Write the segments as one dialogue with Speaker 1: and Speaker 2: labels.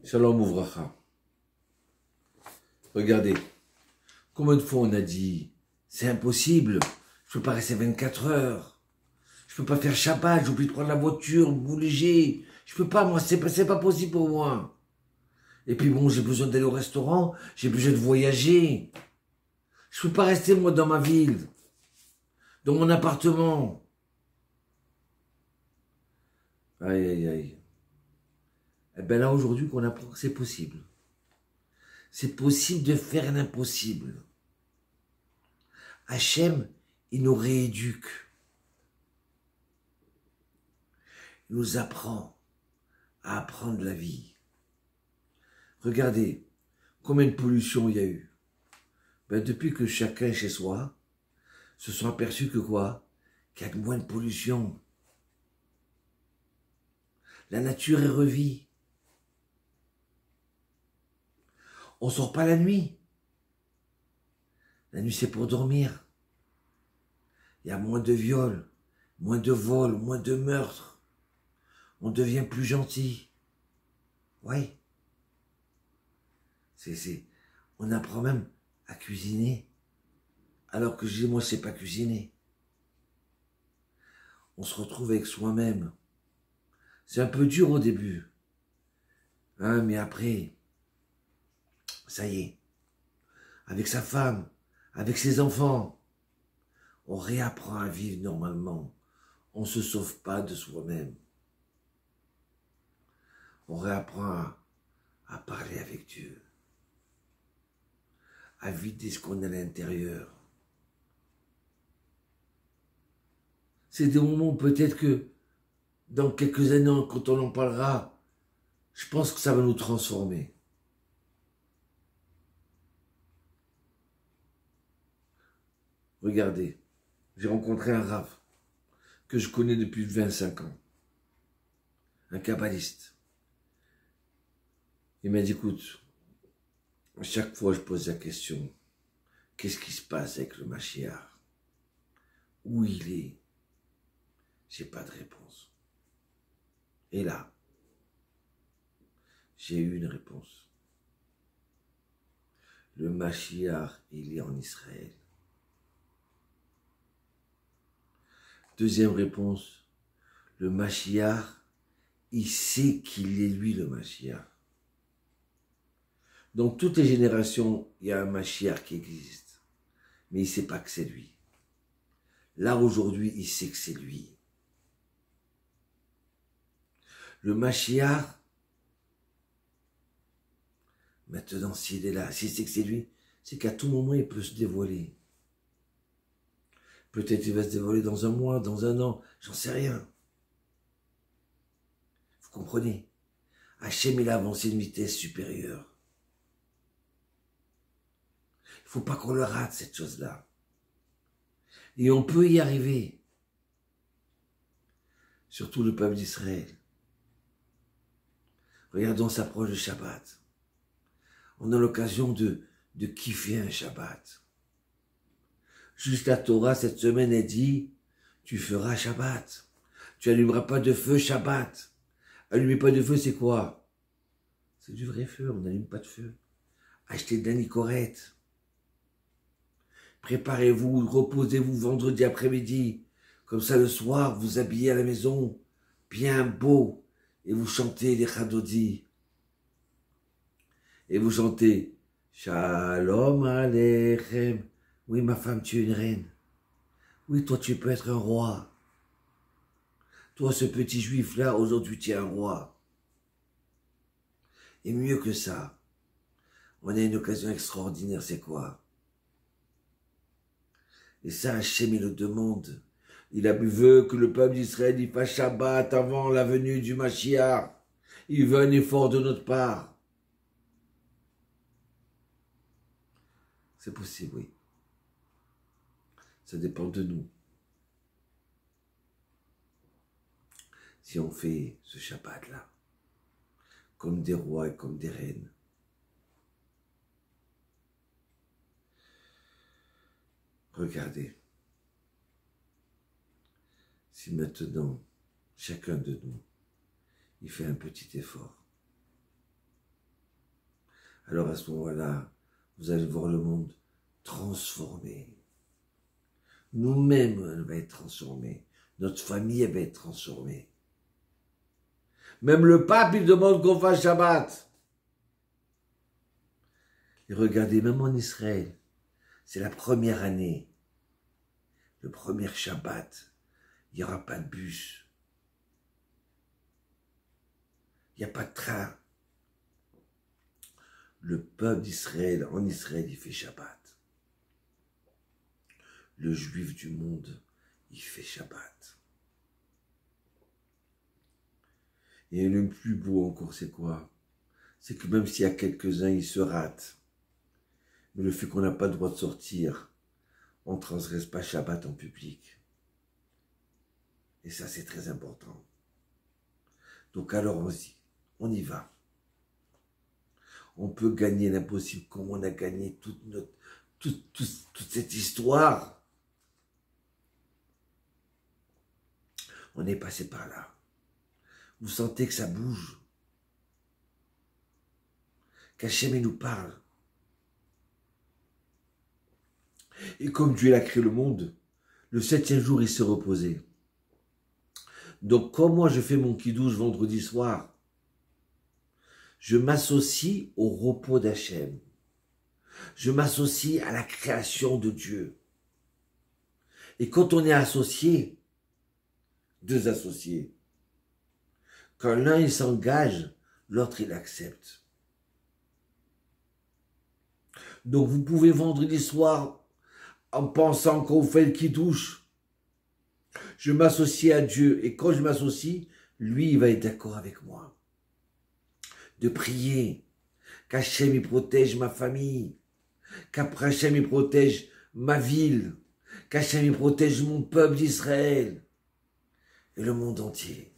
Speaker 1: Shalom Ouvracha. Regardez, combien de fois on a dit, c'est impossible, je ne peux pas rester 24 heures, je ne peux pas faire Shabbat, j'ai oublié de prendre la voiture, bouger, je ne peux pas, moi, c'est pas possible pour moi. Et puis bon, j'ai besoin d'aller au restaurant, j'ai besoin de voyager. Je ne peux pas rester, moi, dans ma ville, dans mon appartement. Aïe, aïe, aïe. Eh bien là, aujourd'hui, qu'on apprend que c'est possible. C'est possible de faire l'impossible. Hachem, il nous rééduque. Il nous apprend à apprendre la vie. Regardez, combien de pollution il y a eu. Ben, depuis que chacun chez soi se sont aperçus que quoi? Qu'il y a moins de pollution. La nature est revie. On sort pas la nuit. La nuit, c'est pour dormir. Il y a moins de viols, moins de vols, moins de meurtres. On devient plus gentil. Oui. On apprend même à cuisiner. Alors que je dis, moi, je sais pas cuisiner. On se retrouve avec soi-même. C'est un peu dur au début. Hein, mais après, ça y est. Avec sa femme, avec ses enfants, on réapprend à vivre normalement. On ne se sauve pas de soi-même. On réapprend à parler avec Dieu. À vider ce qu'on a à l'intérieur. C'est des moments peut-être que dans quelques années, quand on en parlera, je pense que ça va nous transformer. Regardez, j'ai rencontré un Rav que je connais depuis 25 ans, un kabbaliste. Il m'a dit, écoute, à chaque fois je pose la question, qu'est-ce qui se passe avec le Mashiach? Où il est? J'ai pas de réponse. Et là, j'ai eu une réponse. Le Mashiach, il est en Israël. Deuxième réponse, le Mashiach, il sait qu'il est lui le Mashiach. Dans toutes les générations, il y a un Mashiach qui existe. Mais il ne sait pas que c'est lui. Là, aujourd'hui, il sait que c'est lui. Le Mashiach, maintenant, s'il est là, s'il sait que c'est lui, c'est qu'à tout moment, il peut se dévoiler. Peut-être qu'il va se dévoiler dans un mois, dans un an, j'en sais rien. Vous comprenez? Hachem, il a avancé une vitesse supérieure. Il ne faut pas qu'on le rate, cette chose-là. Et on peut y arriver. Surtout le peuple d'Israël. Regardons, on s'approche de Shabbat. On a l'occasion de kiffer un Shabbat. Juste la Torah, cette semaine, elle dit, tu feras Shabbat. Tu allumeras pas de feu Shabbat. Allumer pas de feu, c'est quoi? C'est du vrai feu, on n'allume pas de feu. Achetez de la nicorette. Préparez-vous, reposez-vous vendredi après-midi. Comme ça, le soir, vous habillez à la maison, bien beau, et vous chantez les Chadodi. Et vous chantez Shalom Aleichem. Oui, ma femme, tu es une reine. Oui, toi, tu peux être un roi. Toi, ce petit juif-là, aujourd'hui, tu es un roi. Et mieux que ça, on a une occasion extraordinaire, c'est quoi? Et ça, Hachem, il le demande. Il veut que le peuple d'Israël y fasse Shabbat avant la venue du Mashiach. Il veut un effort de notre part. C'est possible, oui. Ça dépend de nous. Si on fait ce Shabbat-là, comme des rois et comme des reines. Regardez. Si maintenant, chacun de nous, il fait un petit effort. alors à ce moment-là, vous allez voir le monde transformé. Nous-mêmes, on va être transformés. Notre famille, elle va être transformée. Même le pape, il demande qu'on fasse Shabbat. Et regardez, même en Israël, c'est la première année, le premier Shabbat, il n'y aura pas de bus. Il n'y a pas de train. Le peuple d'Israël, en Israël, il fait Shabbat. Le juif du monde, il fait Shabbat. Et le plus beau encore, c'est quoi? C'est que même s'il y a quelques-uns, ils se ratent. Mais le fait qu'on n'a pas le droit de sortir, on ne transgresse pas Shabbat en public. Et ça, c'est très important. Donc alors, on y va. On peut gagner l'impossible comme on a gagné toute cette histoire. On est passé par là. Vous sentez que ça bouge. Qu'Hachem nous parle. Et comme Dieu a créé le monde, le 7e jour, il s'est reposé. Donc, comme moi, je fais mon kidouche vendredi soir, je m'associe au repos d'Hachem. Je m'associe à la création de Dieu. Et quand on est associé, deux associés, quand l'un il s'engage, l'autre il accepte. Donc vous pouvez vendredi soir, en pensant qu'on fait le kidouche, je m'associe à Dieu, et quand je m'associe, lui il va être d'accord avec moi. De prier, qu'Hachem il protège ma famille, qu'Hachem il protège ma ville, qu'Hachem il protège mon peuple d'Israël et le monde entier.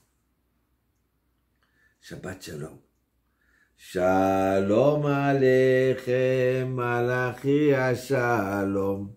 Speaker 1: Shabbat Shalom. Shalom Aleichem, Malachi Shalom.